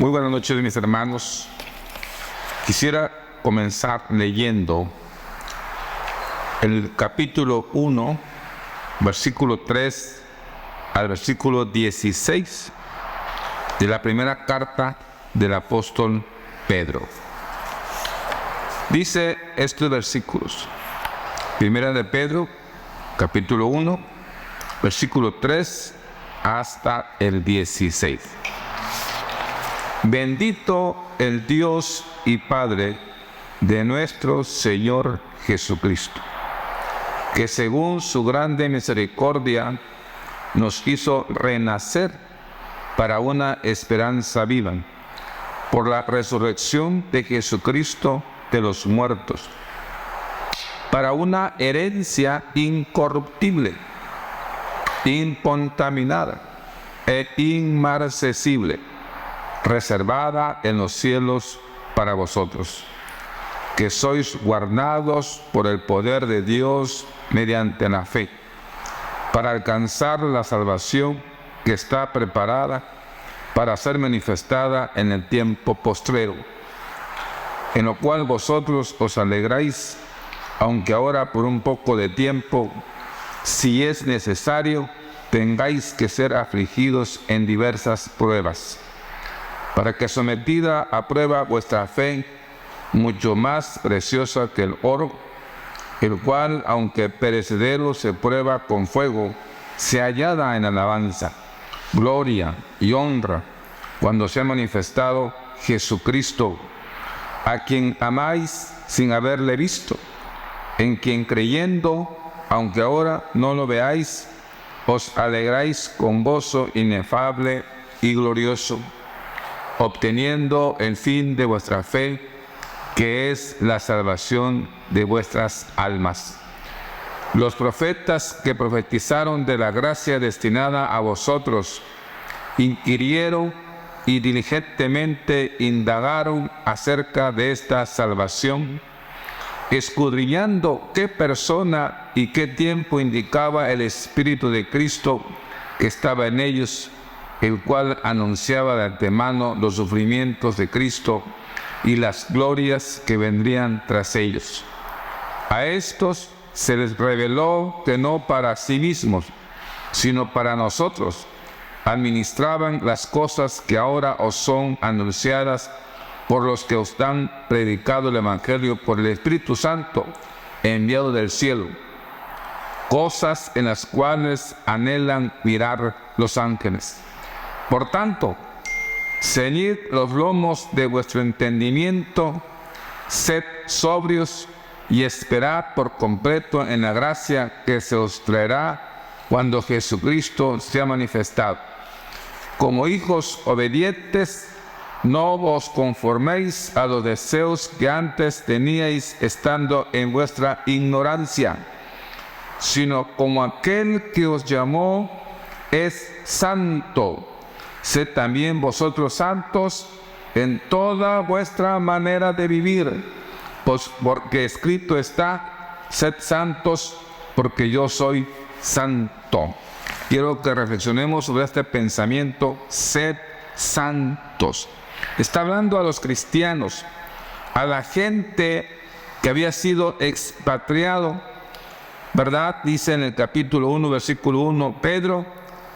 Muy buenas noches, mis hermanos. Quisiera comenzar leyendo el capítulo 1, versículo 3 al versículo 16 de la primera carta del apóstol Pedro. Dice estos versículos: Primera de Pedro, capítulo 1, versículo 3 hasta el 16. Bendito el Dios y Padre de nuestro Señor Jesucristo, que según su grande misericordia nos hizo renacer para una esperanza viva, por la resurrección de Jesucristo de los muertos, para una herencia incorruptible, incontaminada e inmarcesible, reservada en los cielos para vosotros, que sois guardados por el poder de Dios mediante la fe, para alcanzar la salvación que está preparada para ser manifestada en el tiempo postrero, en lo cual vosotros os alegráis, aunque ahora por un poco de tiempo, si es necesario, tengáis que ser afligidos en diversas pruebas, para que sometida a prueba vuestra fe, mucho más preciosa que el oro, el cual, aunque perecedero se prueba con fuego, se hallada en alabanza, gloria y honra, cuando sea manifestado Jesucristo, a quien amáis sin haberle visto, en quien creyendo, aunque ahora no lo veáis, os alegráis con gozo inefable y glorioso, obteniendo el fin de vuestra fe, que es la salvación de vuestras almas. Los profetas que profetizaron de la gracia destinada a vosotros, inquirieron y diligentemente indagaron acerca de esta salvación, escudriñando qué persona y qué tiempo indicaba el Espíritu de Cristo que estaba en ellos, el cual anunciaba de antemano los sufrimientos de Cristo y las glorias que vendrían tras ellos. A estos se les reveló que no para sí mismos, sino para nosotros, administraban las cosas que ahora os son anunciadas por los que os han predicado el Evangelio por el Espíritu Santo enviado del cielo, cosas en las cuales anhelan mirar los ángeles. Por tanto, ceñid los lomos de vuestro entendimiento, sed sobrios y esperad por completo en la gracia que se os traerá cuando Jesucristo sea manifestado. Como hijos obedientes, no os conforméis a los deseos que antes teníais estando en vuestra ignorancia, sino como aquel que os llamó es santo, sed también vosotros santos en toda vuestra manera de vivir, pues porque escrito está: sed santos porque yo soy santo. Quiero que reflexionemos sobre este pensamiento: sed santos. Está hablando a los cristianos, a la gente que había sido expatriado, ¿verdad? Dice en el capítulo 1, versículo 1, Pedro,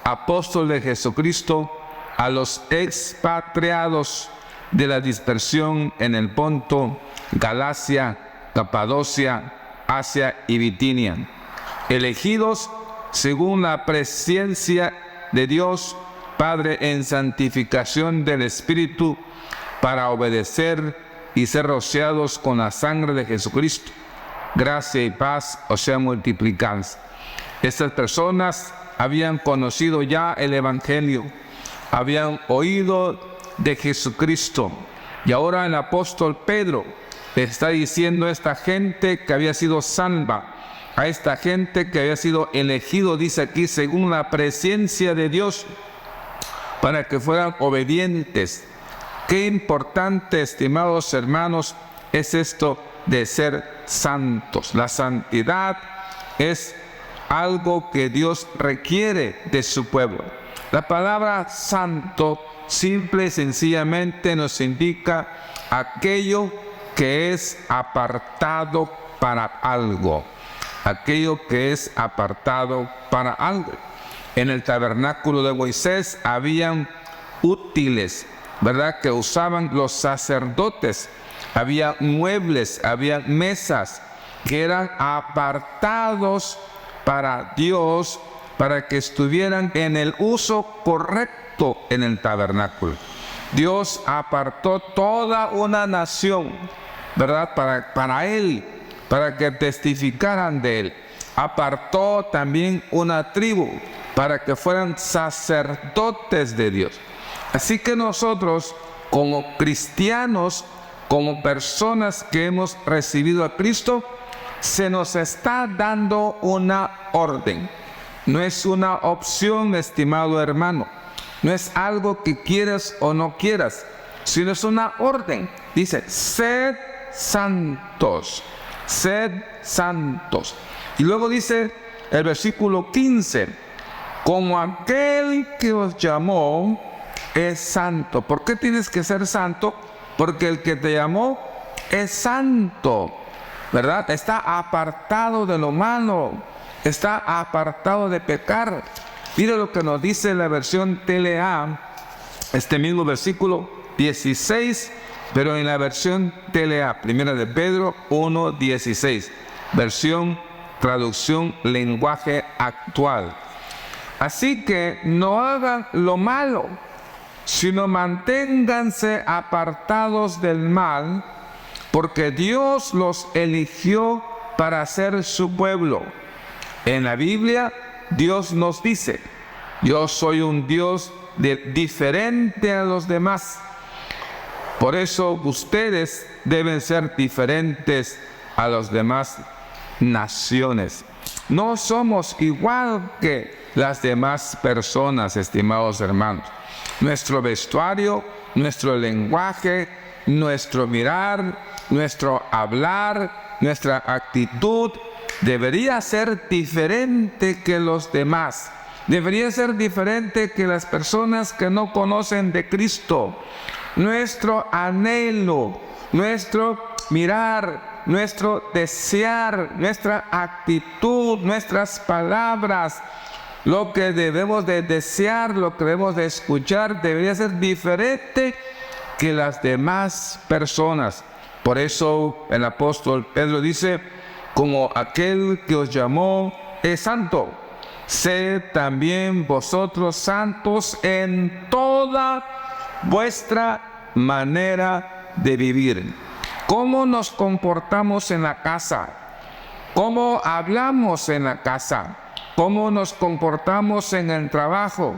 apóstol de Jesucristo, a los expatriados de la dispersión en el Ponto, Galacia, Capadocia, Asia y Bitinia, elegidos según la presciencia de Dios Padre en santificación del Espíritu, para obedecer y ser rociados con la sangre de Jesucristo. Gracia y paz os sean multiplicadas. Estas personas habían conocido ya el Evangelio, habían oído de Jesucristo, y ahora el apóstol Pedro le está diciendo a esta gente que había sido salva, a esta gente que había sido elegido, dice aquí, según la presencia de Dios, para que fueran obedientes. Qué importante, estimados hermanos, es esto de ser santos. La santidad es algo que Dios requiere de su pueblo. La palabra santo simple y sencillamente nos indica aquello que es apartado para algo. Aquello que es apartado para algo. En el tabernáculo de Moisés habían útiles, ¿verdad?, que usaban los sacerdotes. Había muebles, había mesas que eran apartados para Dios, para que estuvieran en el uso correcto en el tabernáculo. Dios apartó toda una nación, ¿verdad?, para Él, para que testificaran de Él. Apartó también una tribu para que fueran sacerdotes de Dios. Así que nosotros, como cristianos, como personas que hemos recibido a Cristo, se nos está dando una orden. No es una opción, estimado hermano. No es algo que quieras o no quieras, sino es una orden. Dice, sed santos, sed santos. Y luego dice el versículo 15, como aquel que os llamó es santo. ¿Por qué tienes que ser santo? Porque el que te llamó es santo, ¿verdad? Está apartado de lo malo, está apartado de pecar. Mira lo que nos dice la versión TLA, este mismo versículo 16, pero en la versión TLA, primera de Pedro 1:16, versión traducción lenguaje actual. Así que no hagan lo malo, sino manténganse apartados del mal, porque Dios los eligió para ser su pueblo. En la Biblia, Dios nos dice, yo soy un Dios diferente a los demás. Por eso ustedes deben ser diferentes a las demás naciones. No somos igual que las demás personas, estimados hermanos. Nuestro vestuario, nuestro lenguaje, nuestro mirar, nuestro hablar, nuestra actitud debería ser diferente que los demás. Debería ser diferente que las personas que no conocen de Cristo. Nuestro anhelo, nuestro mirar, nuestro desear, nuestra actitud, nuestras palabras, lo que debemos de desear, lo que debemos de escuchar, debería ser diferente que las demás personas. Por eso el apóstol Pedro dice, como aquel que os llamó es santo, sed también vosotros santos en toda vuestra manera de vivir. ¿Cómo nos comportamos en la casa? ¿Cómo hablamos en la casa? ¿Cómo nos comportamos en el trabajo?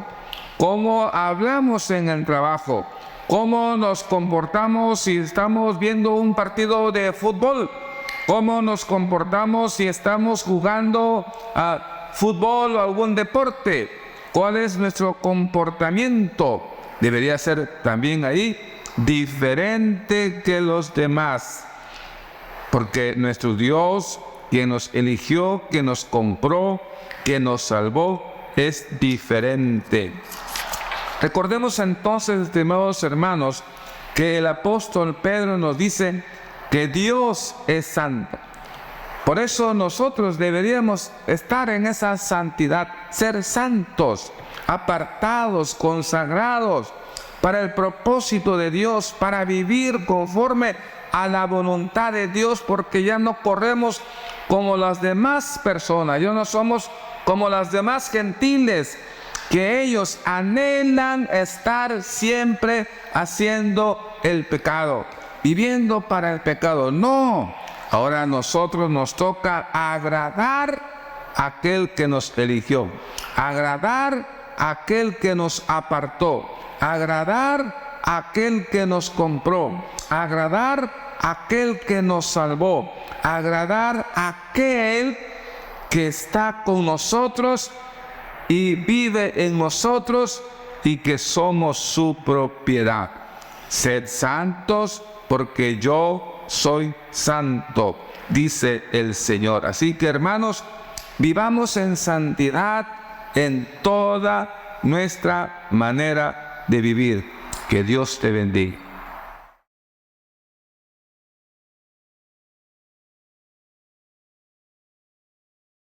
¿Cómo hablamos en el trabajo? ¿Cómo nos comportamos si estamos viendo un partido de fútbol? ¿Cómo nos comportamos si estamos jugando a fútbol o algún deporte? ¿Cuál es nuestro comportamiento? Debería ser también ahí diferente que los demás, porque nuestro Dios, quien nos eligió, quien nos compró, quien nos salvó, es diferente. Recordemos entonces, estimados hermanos, que el apóstol Pedro nos dice que Dios es santo. Por eso nosotros deberíamos estar en esa santidad, ser santos, apartados, consagrados para el propósito de Dios, para vivir conforme a la voluntad de Dios, porque ya no corremos como las demás personas, ya no somos como las demás gentiles, que ellos anhelan estar siempre haciendo el pecado, viviendo para el pecado. No, ahora a nosotros nos toca agradar a aquel que nos eligió, agradar a aquel que nos apartó, agradar a aquel que nos compró, agradar a aquel que nos salvó, agradar a aquel que está con nosotros y vive en nosotros y que somos su propiedad. Sed santos porque yo soy santo, dice el Señor. Así que hermanos, vivamos en santidad en toda nuestra manera de vivir. Que Dios te bendiga.